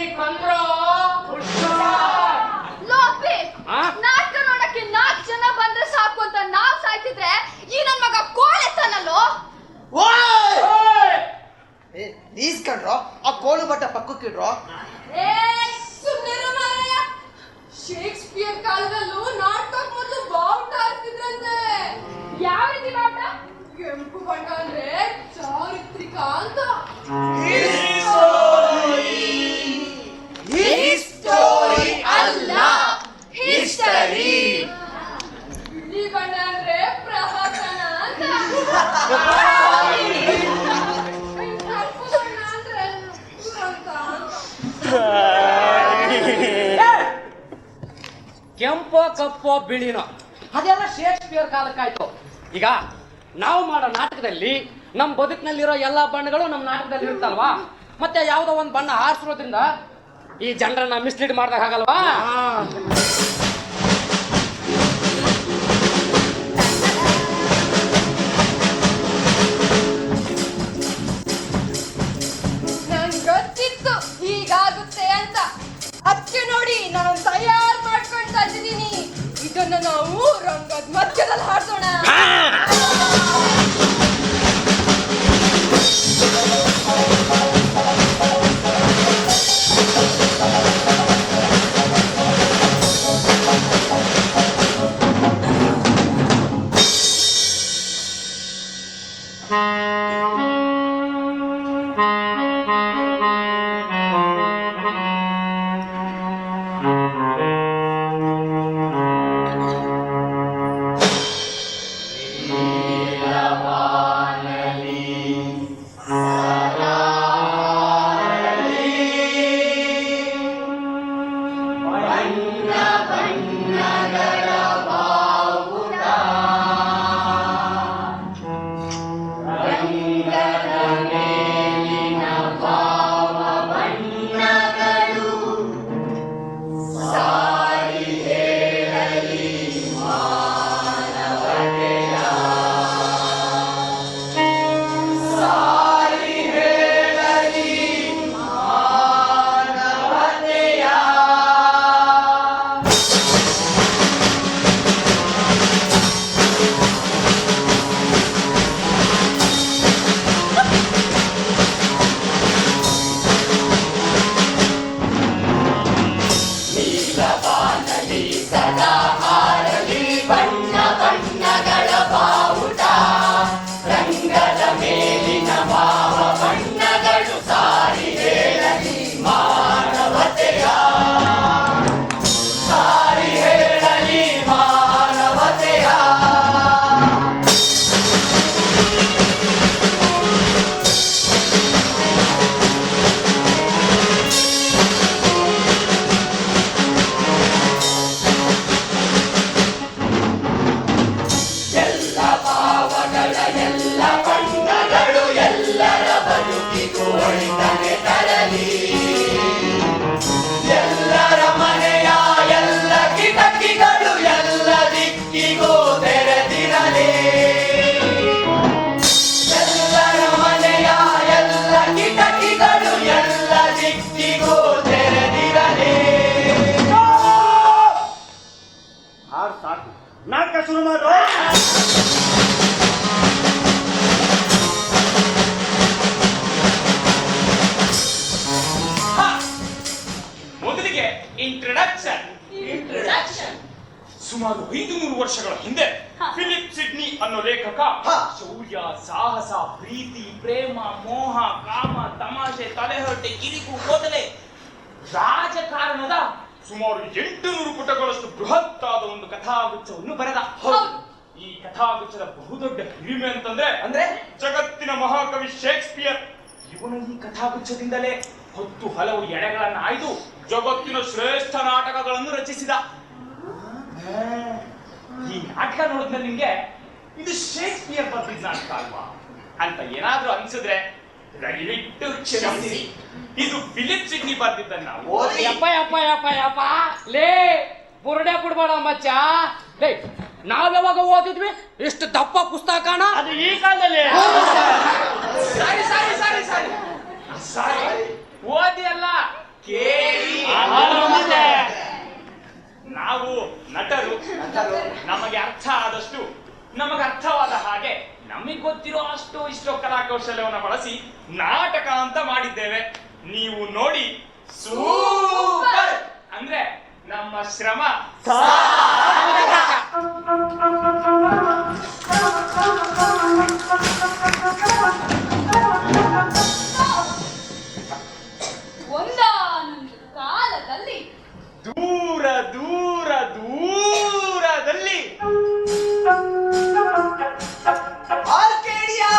ಬರ್ಬೇಕಂದ್ರು ಲೋಪಿ ನಾಟಕ ನೋಡಕ್ಕೆ 4 ಜನ ಬಂದ್ರೆ ಸಾಕು ಅಂತ ನಾವ್ ಸಾಯ್ತಿದ್ರೆ ಈ ನನ್ ಮಗ ಕೋಳೆತ್ತಾನಲ್ಲೋ. ನೀಸ್ಕೊಂಡ್ರೋ ಆ ಕೋಳು ಬಟ್ಟ ಪಕ್ಕಕ್ಕಿಡ್ರೋ. ಶೇಕ್ಸ್ಪಿಯರ್ ಕಾಲದಲ್ಲೂ ನಾಟಕ ಮೊದಲು ಬಾವುಟ ಹಾಕ್ತಿದ್ರಂತೆ. ಯಾವ ರೀತಿ ಬಾವುಟ? ಕೆಂಪು ಬಣ್ಣ ಅಂದ್ರೆ ಚಾರಿತ್ರಿಕ ಅಂತ. ಹಿಸ್ಟರಿ ಅಲ್ಲ ಹಿಸ್ಟರಿ. ಬಿಳಿ ಬಣ್ಣ ಅಂದ್ರೆ ಪ್ರಹಸನ ಅಂತ. ಕಪ್ಪು ಬಣ್ಣ ಅಂದ್ರೆ ದುರಂತ ಅಂತ. ಕೆಂಪೋ ಕಪ್ಪೋ ಬಿಳಿನೋ ಅದೆಲ್ಲ ಶೇಕ್ಸ್ಪಿಯರ್ ಕಾಲಕ್ಕಾಯ್ತು. ಈಗ ನಾವು ಮಾಡೋ ನಾಟಕದಲ್ಲಿ ನಮ್ಮ ಬದುಕಿನಲ್ಲಿರೋ ಎಲ್ಲಾ ಬಣ್ಣಗಳು ನಮ್ಮ ನಾಟಕದಲ್ಲಿ ಇರುತ್ತಲ್ವಾ. ಮತ್ತೆ ಯಾವುದೋ ಒಂದು ಬಣ್ಣ ಆರಿಸಿರೋದ್ರಿಂದ ಈ ಜನರನ್ನ ಮಿಸ್ಲೀಡ್ ಮಾಡ್ದಾಗ ಆಗಲ್ವಾ. ನಂಗೆ ಗೊತ್ತಿತ್ತು ಹೀಗಾಗುತ್ತೆ ಅಂತ. ಅದಕ್ಕೆ ನೋಡಿ ನಾನು ತಯಾರು ಮಾಡ್ಕೊಳ್ತಾ ಇದ್ದೀನಿ. ಇದನ್ನ ನಾವು ರಂಗದ ಮಧ್ಯದಲ್ಲಿ ಹಾಡ್ಸೋಣ. ನಾಟಕ ಶುರು ಮಾಡು. ಮೊದಲಿಗೆ ಇಂಟ್ರಡಕ್ಷನ್. ಸುಮಾರು 500 ವರ್ಷಗಳ ಹಿಂದೆ ಫಿಲಿಪ್ ಸಿಡ್ನಿ ಅನ್ನೋ ಲೇಖಕ ಶೌರ್ಯ, ಸಾಹಸ, ಪ್ರೀತಿ, ಪ್ರೇಮ, ಮೋಹ, ಕಾಮ, ತಮಾಷೆ, ತಲೆಹರಟೆ, ಕಿರಿಕು, ಕೋಟಲೆ, ರಾಜಕಾರಣದ ಸುಮಾರು 800 ಪುಟಗಳಷ್ಟು ಬೃಹತ್ತಾದ ಒಂದು ಕಥಾಗುಚ್ಛವನ್ನು ಬರೆದ. ಈ ಕಥಾಗುಚ್ಛದ ಬಹುದೊಡ್ಡ ಹಿರಿಮೆ ಅಂತಂದ್ರೆ ಜಗತ್ತಿನ ಮಹಾಕವಿ ಶೇಕ್ಸ್ಪಿಯರ್. ಇವನು ಈ ಕಥಾಗುಚ್ಛದಿಂದಲೇ 10 ಹಲವು ಎಳೆಗಳನ್ನು ಆಯ್ದು ಜಗತ್ತಿನ ಶ್ರೇಷ್ಠ ನಾಟಕಗಳನ್ನು ರಚಿಸಿದ. ಈ ನಾಟಕ ನೋಡಿದ್ಮೇಲೆ ನಿಮ್ಗೆ ಇದು ಶೇಕ್ಸ್ಪಿಯರ್ ಬರ್ದಿದ್ದ ನಾಟಕ ಅಲ್ವಾ ಅಂತ ಏನಾದ್ರೂ ಅನ್ಸಿದ್ರೆ ದಯವಿಟ್ಟು ಕ್ಷಮಿಸಿ. ಇದು ಫಿಲಿಪ್ ಸಿಡ್ನಿ ಬರ್ದಿದ್ದನ್ನ ಯಪ್ಪ ಯಪ್ಪ ಯಪ್ಪ ಯಪ್ಪ ಲೇ ಬುರುಡೆ ಬಿಡ್ಬೇಡ ಮಚ್ಚ. ಲೇ ನಾವ್ ಯಾವಾಗ ಓದಿದ್ವಿ ಇಷ್ಟು ದಪ್ಪ ಪುಸ್ತಕನ? ಅದು ಈ ಕಾಲದಲ್ಲಿ. ಸಾರಿ ಓದಿ ಅಲ್ಲ ಕೇಳಿ. ನಾವು ನಟರು ನಮಗೆ ಅರ್ಥ ಆದಷ್ಟು, ನಮಗೆ ಅರ್ಥವಾದ ಹಾಗೆ, ನಮಗೆ ಗೊತ್ತಿರೋ ಅಷ್ಟೋ ಇಷ್ಟೋ ಕಲಾಕೌಶಲ್ಯವನ್ನು ಬಳಸಿ ನಾಟಕ ಅಂತ ಮಾಡಿದ್ದೇವೆ. ನೀವು ನೋಡಿ ಸೂಪರ್ ಅಂದ್ರೆ ನಮ್ಮ ಶ್ರಮ ಒಂದಾನೊಂದು ಕಾಲದಲ್ಲಿ ದೂರ ದೂರ ದೂರದಲ್ಲಿ ಆರ್ಕೇಡಿಯಾ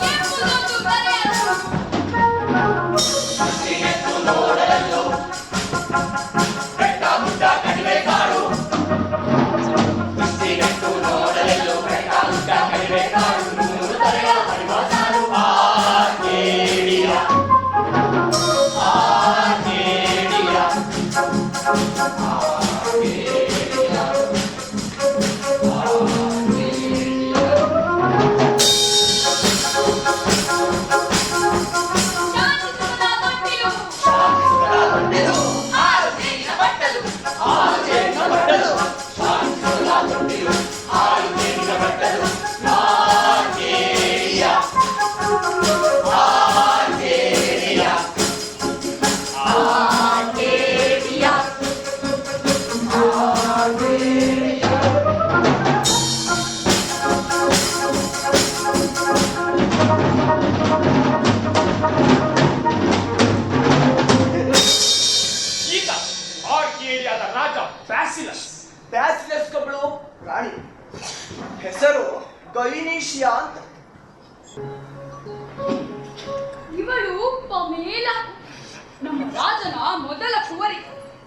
ಎಂಬುದೊಂದು ಬರೆಯಲು ಶಾಂತಿಸುವುದ ತೊಟ್ಟಿಲು, ಆರು ತೇಗಿನ ಬಟ್ಟಲು, ಈಗ ಆರ್ಕೇಡಿಯಾದ ರಾಜ ಬ್ಯಾಸಿಲಸ್. ಬ್ಯಾಸಿಲಸ್ ಕಬಳು ಪ್ರಾಣಿ. ಹೆಸರು ಗೈನೀಶಿಯಾ ಅಂತ. ಇವಳು ಪಮೇಲ, ನಮ್ಮ ರಾಜನ ಮೊದಲ ಕುವರಿ.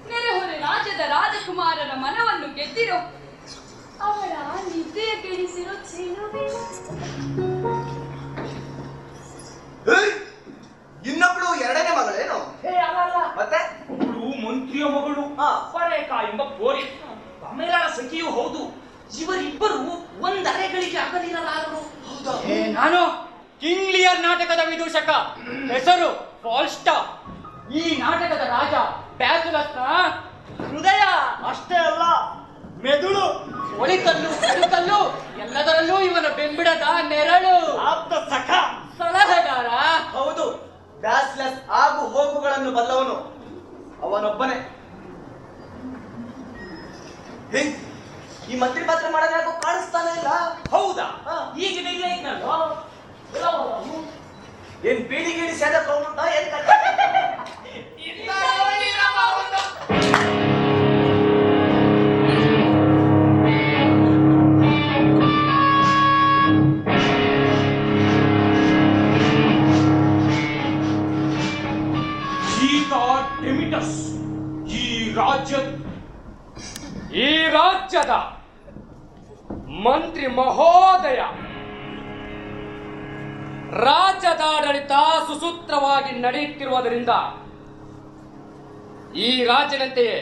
ನೆರೆಹೊರೆ ರಾಜ್ಯದ ರಾಜಕುಮಾರರ ಮನವನ್ನು ಗೆದ್ದಿರೋ, ಅವಳ ನಿದ್ದೆಯ ಗೆಡಿಸಿರೋ ಚೆಲುವೆ. ಏಯ್! ಇನ್ನೊಬ್ಳು ಎರಡನೇ ಮಗಳೇನು? ಮತ್ತೆ ಅವಳು ಮಂತ್ರಿಯ ಮಗಳು ಪರೇಕ ಎಂಬ ಕೋರಿ. ಪಮೇಲನ ಸಖಿಯೂ ಹೌದು. ಇವರಿಬ್ಬರು ಒಂದರೆಗಳಿಗೆ ಅಗಲಿರಲಾರರು. ನಾನು ಕಿಂಗ್ ಲಿಯರ್ ನಾಟಕದ ವಿದೂಷಕ, ಹೆಸರು ಫಾಲ್ಸ್ಟಾ. ಈ ನಾಟಕದ ರಾಜ ಬ್ಯಾಸಿಲಸ್ನ ಹೃದಯ ಅಷ್ಟೇ ಅಲ್ಲ, ಮೆದುಳು, ಒಳಿತಲ್ಲು ಕಲಿತಲ್ಲು ಎಲ್ಲದರಲ್ಲೂ ಇವನ ಬೆಂಬಿಡದ ನೆರಳು, ಆಪ್ತ ಸಖ. ಸಲಹೆಗಾರ. ಹೌದು, ಬ್ಯಾಸಿಲಸ್ ಆಗು ಹೋಗುಗಳನ್ನು ಬಲ್ಲವನು ಅವನೊಬ್ಬನೇ. ಹಿಂಗ್ ಈ ಮಂತ್ರಿ ಪಾತ್ರ ಮಾಡೋದು ಯಾಕೋ ಕಾಣಿಸ್ತಾನೆ ಇಲ್ಲ. ಹೌದಾ? ಈಗ ಇದ್ನಲ್ವಾ ಏನ್ ಬೀಡಿ ಗೀಡಿ ಸೇದ ತಗೊಂಡ ಏನ್ ಕಥೆ? ಡೆಮಿಟಸ್ ಈ ರಾಜ್ಯದ ಮಂತ್ರಿ ಮಹೋದಯ. ರಾಜ್ಯದ ಆಡಳಿತ ಸುಸೂತ್ರವಾಗಿ ನಡೆಯುತ್ತಿರುವುದರಿಂದ ಈ ರಾಜ್ಯದಂತೆಯೇ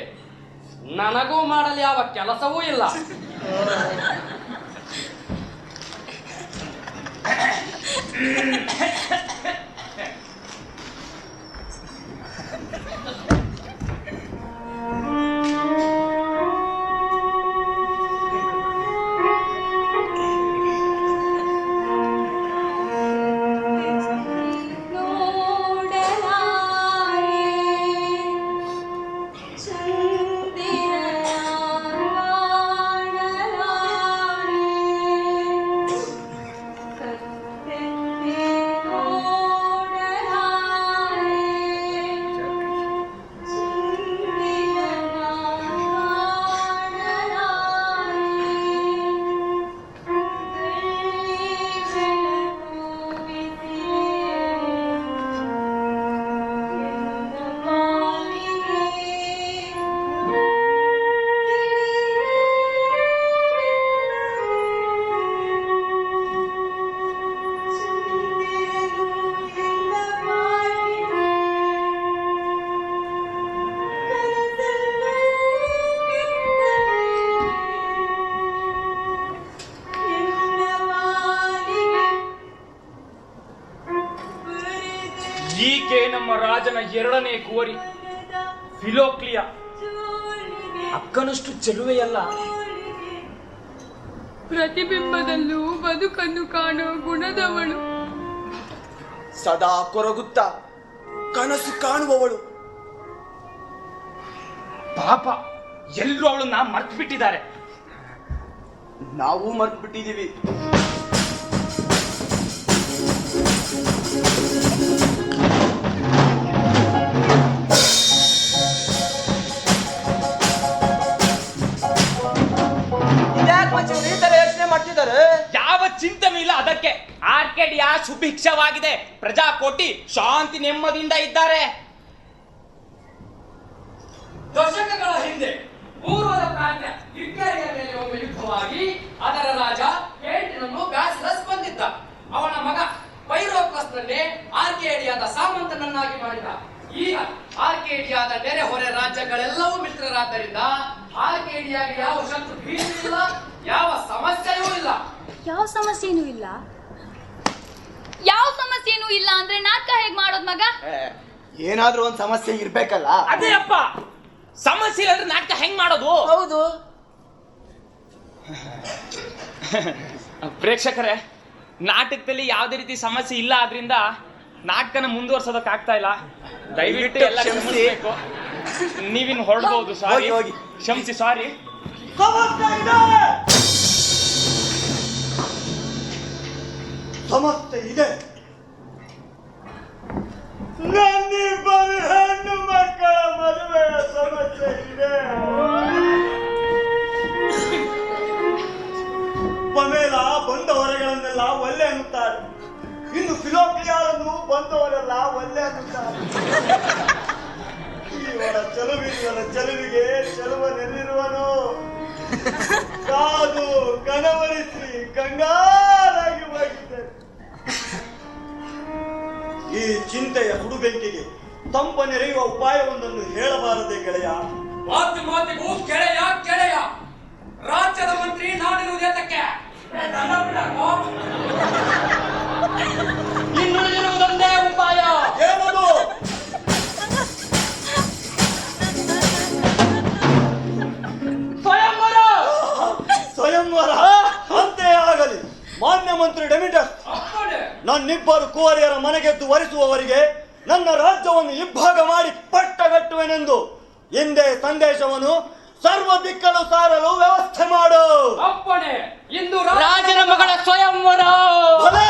ನನಗೂ ಮಾಡಲು ಯಾವ ಕೆಲಸವೂ ಇಲ್ಲ. ರಾಜನ ಎರಡನೇ ಕುವರಿ ಫಿಲೋಕ್ಲಿಯ. ಅಕ್ಕನಷ್ಟು ಚೆಲುವೆಯಲ್ಲ. ಪ್ರತಿಬಿಂಬದಲ್ಲೂ ಬದುಕನ್ನು ಕಾಣುವ ಗುಣದವಳು. ಸದಾ ಕೊರಗುತ್ತಾ ಕನಸು ಕಾಣುವವಳು. ಪಾಪ, ಎಲ್ಲರೂ ಅವಳನ್ನ ಮರ್ತು ಬಿಟ್ಟಿದ್ದಾರೆ. ನಾವು ಮರ್ತು ಬಿಟ್ಟಿದ್ದೀವಿ. ಈ ತರ ಯೋಚನೆ ಮಾಡ್ತಿದ್ದಾರೆ. ಯಾವ ಚಿಂತನೆ ಇಲ್ಲ ಅದಕ್ಕೆ. ಆರ್ಕೆಡಿಯಾ ಸುಭಿಕ್ಷವಾಗಿದೆ. ಪ್ರಜಾಕೋಟಿ ಶಾಂತಿ ನೆಮ್ಮದಿಯಿಂದ ಇದ್ದಾರೆ. ದಶಕಗಳ ಹಿಂದೆ ಪೂರ್ವದ ಪ್ರಾಂತ್ಯ ಇಟಲಿಯ ಮೇಲೆ ಒಮ್ಮೆ ಯುದ್ಧವಾಗಿ ಅದರ ರಾಜ ಕೇಂಟಿನನ್ನು ಬ್ಯಾಸಿಲಸ್ ಬಂದಿದ್ದ. ಅವನ ಮಗ ಪೈರೋಕ್ಲಸ್ನನ್ನೇ ಆರ್ಕೇಡಿಯಾದ ಸಾಮಂತನನ್ನಾಗಿ ಮಾಡಿದ. ಈಗ ಆರ್ಕೇಡಿಯಾದ ನೆರೆಹೊರೆ ರಾಜ್ಯಗಳೆಲ್ಲವೂ ಮಿತ್ರರಾದ್ದರಿಂದ ಆರ್ಕೇಡಿಯಾಗೆ ಯಾವ ಶತ್ರು ಭೀತಿ ಇಲ್ಲ, ಯಾವ ಸಮಸ್ಯೆಯೂ ಇಲ್ಲ. ಯಾವ ಸಮಸ್ಯೆನೂ ಇಲ್ಲ? ಯಾವ ಸಮಸ್ಯೆನೂ ಇಲ್ಲ ಅಂದ್ರೆ ನಾಟಕ ಹೇಗ್ ಮಾಡೋದ್ ಮಗ? ಏನಾದ್ರೂ ಒಂದ್ ಸಮಸ್ಯೆ ಇರ್ಬೇಕಲ್ಲ. ಅದೇ ಅಪ್ಪ, ಸಮಸ್ಯೆ ಇಲ್ಲದ್ರೆ ನಾಟಕ ಹೆಂಗ್ ಮಾಡೋದು? ಹೌದು. ಪ್ರೇಕ್ಷಕರೇ, ನಾಟಕದಲ್ಲಿ ಯಾವುದೇ ರೀತಿ ಸಮಸ್ಯೆ ಇಲ್ಲ. ಆದ್ರಿಂದ ನಾಟಕನ ಮುಂದುವರ್ಸೋದಕ್ಕೆ ಆಗ್ತಾ ಇಲ್ಲ. ದಯವಿಟ್ಟು ಎಲ್ಲ ಕ್ಷಮಿಸಬೇಕು. ನೀವಿನ್ ಹೊರಡಬಹುದು. ಸಾರಿ, ಹೋಗಿ. ಕ್ಷಮಿಸಿ. ಸಾರಿ. ಸಮಸ್ಯೆ ಇದೆ. ನನ್ನಿಬ್ಬರು ಹೆಣ್ಣು ಮಕ್ಕಳ ಮದುವೆಯ ಸಮಸ್ಯೆ ಇದೆ. ಪಮೇಲ ಬಂದವರೆಗಳನ್ನೆಲ್ಲ ಒಲ್ಲೆ ಅನ್ನುತ್ತಾರೆ. ಇನ್ನು ಫಿಲೋಕ್ಲಿಯಾರನ್ನು ಬಂದವರೆಲ್ಲ ಒಲ್ಲೆ ಅನ್ನುತ್ತಾರೆ. ಇವನ ಚೆಲುವಿಗೆ ಚೆಲುವನೆಲ್ಲಿರುವನು? ಕಾದು ಕನವರಿಸಿ ಕಂಗಾರಾಗಿ ಹೋಗಿದ್ದೆ. ಈ ಚಿಂತೆಯ ಹುಡುಬೆಂಕಿಗೆ ತಂಪನೆರೆಯುವ ಉಪಾಯವೊಂದನ್ನು ಹೇಳಬಾರದೆ ಗೆಳೆಯ? ಮಾತು ಮಾತಿಗೂ ಕೆಳೆಯ ಕೆಳೆಯ. ರಾಜ್ಯದ ಮಂತ್ರಿ ನಾಡಿರುವುದೇತಕ್ಕೆ? ಇನ್ನುಳಿದಿರುವುದೊಂದೇ ಉಪಾಯ. ಏನದು? ಸ್ವಯಂವರ. ಸ್ವಯಂವರ ಅಂತೆ ಆಗಲಿ. ಮಾನ್ಯ ಮಂತ್ರಿ ಡೆಮಿಟಸ್, ನನ್ನಿಬ್ಬರು ಕುವರಿಯರ ಮನೆಗೆದ್ದು ವರಿಸುವವರಿಗೆ ನನ್ನ ರಾಜ್ಯವನ್ನು ಇಬ್ಬಾಗ ಮಾಡಿ ಪಟ್ಟಗಟ್ಟುವೆನೆಂದು ಎಂದೇ ಸಂದೇಶವನ್ನು ಸರ್ವ ದಿಕ್ಕಲು ಸಾರಲು ವ್ಯವಸ್ಥೆ ಮಾಡು. ಅಪ್ಪಣೆ. ಇಂದು ರಾಜನ ಮಗಳ ಸ್ವಯಂವರ. ಭಲೇ!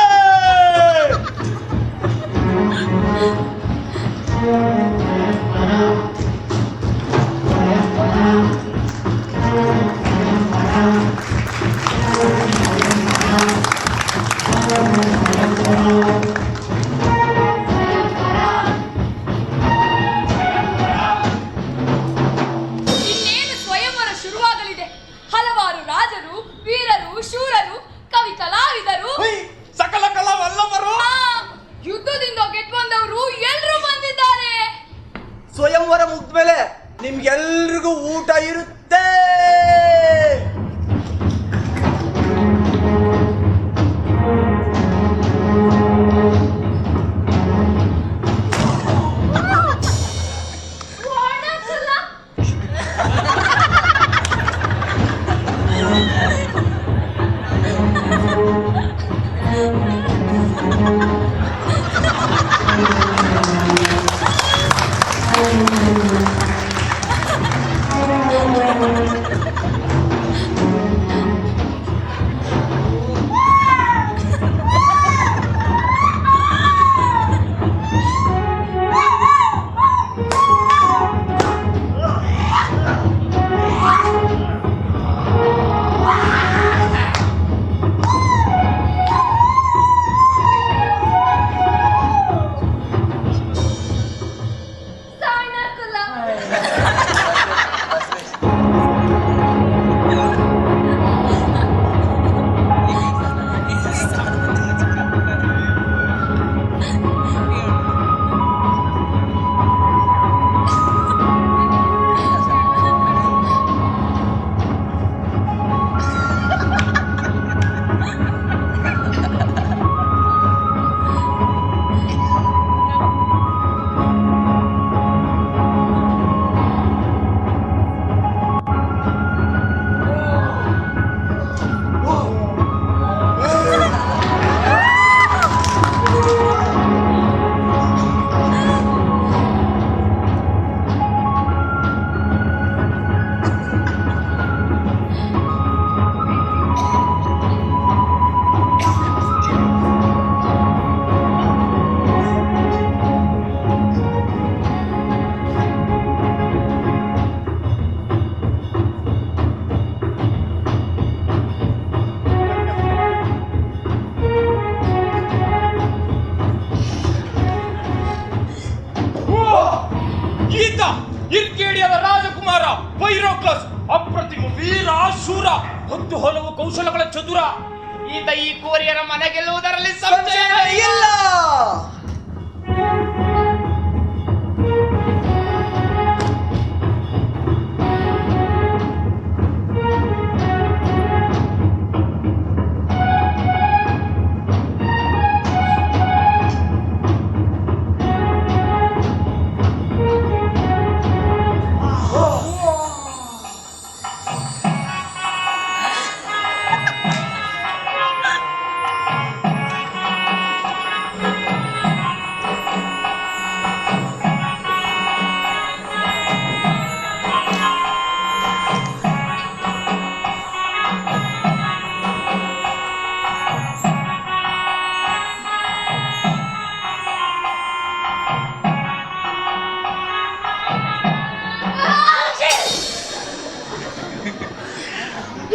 ಇನ್ನೇನು ಸ್ವಯಂವರ ಶುರುವಾಗಲಿದೆ. ಹಲವಾರು ರಾಜರು, ವೀರರು, ಶೂರರು, ಕವಿ ಕಲಾವಿದರು, ಸಕಲ ಕಲಾವಲ್ಲವರು, ಯುದ್ಧದಿಂದ ಗೆದ್ದು ಬಂದವರು ಎಲ್ಲರೂ ಬಂದಿದ್ದಾರೆ. ಸ್ವಯಂವರ ಮುಗ್ದ್ಮೇಲೆ ನಿಮ್ಗೆಲ್ರಿಗೂ ಊಟ ಇರುತ್ತೆ. ಈತ ಇರ್ಕೇಡಿಯದ ರಾಜಕುಮಾರ ಪೈರೋಕ್ಲಸ್, ಅಪ್ರತಿಮ ವೀರ ಶೂರ, ಹೊತ್ತು ಹಲವು ಕೌಶಲಗಳ ಚತುರ. ಈತ ಈ ಕೋರಿಯರ ಮನೆ ಗೆಲ್ಲುವುದರಲ್ಲಿ ಸಂಶಯ ಇಲ್ಲ.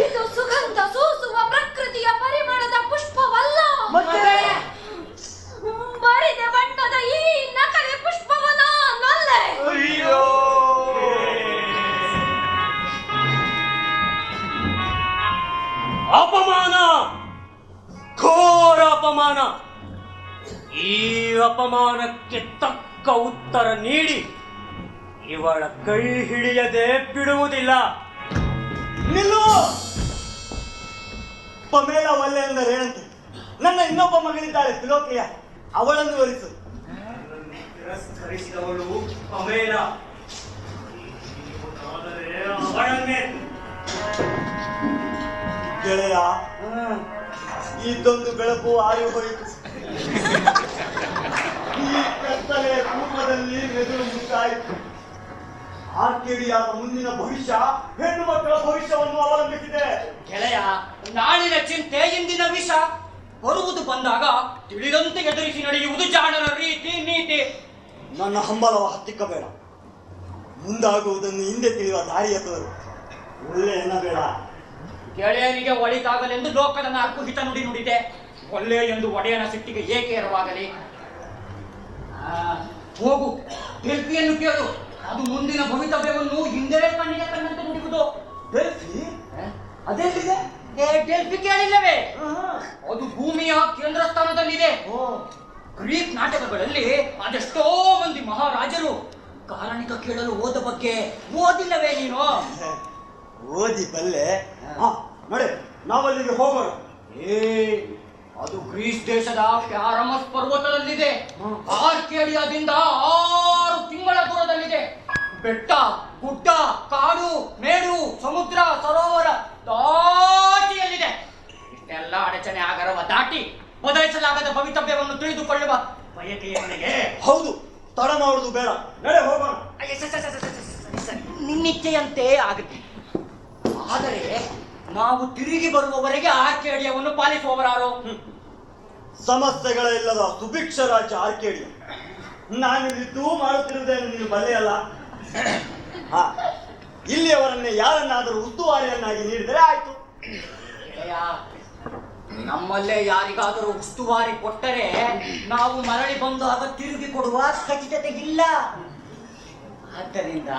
ಇದು ಸುಗಂಧ ಸೂಸುವ ಪ್ರಕೃತಿಯ ಪರಿಮಳದ ಪುಷ್ಪವಲ್ಲ, ಬರಿದೆ ಬಣ್ಣದ ಈ ನಕಲಿ ಪುಷ್ಪವನ ನಲ್ಲೆ. ಅಯ್ಯೋ, ಅಪಮಾನ, ಘೋರ ಅಪಮಾನ. ಈ ಅಪಮಾನಕ್ಕೆ ತಕ್ಕ ಉತ್ತರ ನೀಡಿ ಇವಳ ಕೈ ಹಿಡಿಯದೆ ಬಿಡುವುದಿಲ್ಲ. ನಿಲ್ಲು. ಪಮೇಲ ಒಲ್ಲೆ ಎಂದರೆ ಏನಂತೆ? ನನ್ನ ಇನ್ನೊಬ್ಬ ಮಗಳಿದ್ದಾಳೆ ತಿಲೋಕಿಯ, ಅವಳನ್ನು ವರಿಸು. ತಿರಸ್ಕರಿಸಿದವಳು ಪಮೇಲ. ಅವಳನ್ನೇ ಗೆಳೆಯ, ಇದೊಂದು ಬೆಳಕು ಆರಿ ಹೋಯಿತು. ಈ ಕತ್ತಲೆಯ ಕೂಪದಲ್ಲಿ ಮೆದುಳು ಮುಟ್ಟಾಯಿತು. ಆರ್ಕೆಡಿಯಾದ ಮುಂದಿನ ಭವಿಷ್ಯ ಹೆಣ್ಣು ಮಕ್ಕಳ ಭವಿಷ್ಯವನ್ನು ಅವಲಂಬಿಸಿದೆ. ಗೆಳೆಯ, ನಾಳಿನ ಚಿಂತೆ ಇಂದಿನ ವಿಷ. ಬರುವುದು ಬಂದಾಗ ತಿಳಿದಂತೆ ಎದುರಿಸಿ ನಡೆಯುವುದು ಜಾಣರ ರೀತಿ ನೀತಿ. ನನ್ನ ಹಂಬಲವ ಹತ್ತಿಕ್ಕಬೇಡ. ಮುಂದಾಗುವುದನ್ನು ಹಿಂದೆ ತಿಳಿಯುವ ದಾರಿಯ ತೋರು. ಒಳ್ಳೆ ಎನ್ನಬೇಡ. ಗೆಳೆಯನಿಗೆ ಒಳಿತಾಗಲೆಂದು ಲೋಕದ ನಾಲ್ಕು ಹಿತ ನುಡಿ ನುಡಿದೆ. ಒಳ್ಳೆ ಎಂದು ಒಡೆಯನ ಸಿಟ್ಟಿಗೆ ಏಕೆ ಎರವಾಗಲಿ? ಹೋಗು, ಡೆಲ್ಫಿಯನ್ನು ಕೇಳು. ಅದು ಮುಂದಿನ ಭವಿತವ್ಯವನ್ನು ಹಿಂದೆ ಕಣ್ಣಿಗೆ ಕಣ್ಣಂತೆ ನುಡಿಯುವುದು. ಡೆಲ್ಫಿ ಅದೆಲ್ಲಿದೆ? ಡೆಲ್ಫಿ ಕೇಳಿಲ್ಲವೇ? ಅದು ಭೂಮಿಯ ಕೇಂದ್ರ ಸ್ಥಾನದಲ್ಲಿದೆ. ಗ್ರೀಕ್ ನಾಟಕಗಳಲ್ಲಿ ಅದೆಷ್ಟೋ ಮಂದಿ ಮಹಾರಾಜರು ಕಾರಣಿಕ ಕೇಳಲು ಹೋದ ಬಗ್ಗೆ ಓದಿಲ್ಲವೇ ನೀನು? ಓದಿ ಬಲ್ಲೆ. ನೋಡಿ, ನಾವಲ್ಲಿಗೆ ಹೋಗೋಣ. ಅದು ಗ್ರೀಸ್ ದೇಶದ ಪ್ಯಾರಮಸ್ ಪರ್ವತದಲ್ಲಿದೆ. ಆರ್ಕೇಡಿಯಾದಿಂದ 6 ತಿಂಗಳ ದೂರದಲ್ಲಿದೆ. ಬೆಟ್ಟ, ಗುಡ್ಡ, ಕಾಡು, ಮೇಡು, ಸಮುದ್ರ, ಸರೋವರ ದಾಟಿಯಲ್ಲಿದೆ. ಇಷ್ಟೆಲ್ಲ ಅಡಚಣೆ ಆಗರವ ದಾಟಿ ಬದಲಿಸಲಾಗದ ಭವಿತವ್ಯವನ್ನು ತಿಳಿದುಕೊಳ್ಳುವ ಬಯಕೆಯ ನನಗೆ. ಹೌದು, ತಡ ಮಾಡುವುದು ಬೇಡ. ನಡೆ ಹೋಗೋಣ. ನಿನ್ನಿಚ್ಛೆಯಂತೆ ಆಗುತ್ತೆ. ಆದರೆ ನಾವು ತಿರುಗಿ ಬರುವವರೆಗೆ ಆರ್ಕೇಡಿಯಾವನ್ನು ಪಾಲಿಸುವವರಾರು? ಸಮಸ್ಯೆಗಳಿಲ್ಲದ ಸುಭಿಕ್ಷ ರಾಜ್ಯ ಆರ್ಕೇಡಿಯಾ. ನಾನು ಇದ್ದು ಮಾಡುತ್ತಿರುವುದೇನು ನೀನು ಬಲ್ಲೆಯಲ್ಲ. ಇಲ್ಲಿಯವರನ್ನೇ ಯಾರನ್ನಾದರೂ ಉಸ್ತುವಾರಿಯನ್ನಾಗಿ ನೀಡಿದರೆ ಆಯ್ತು. ನಮ್ಮಲ್ಲೇ ಯಾರಿಗಾದರೂ ಉಸ್ತುವಾರಿ ಕೊಟ್ಟರೆ ನಾವು ಮರಳಿ ಬಂದಾಗ ತಿರುಗಿ ಕೊಡುವ ಖಚಿತತೆ ಇಲ್ಲ. ಆದ್ದರಿಂದ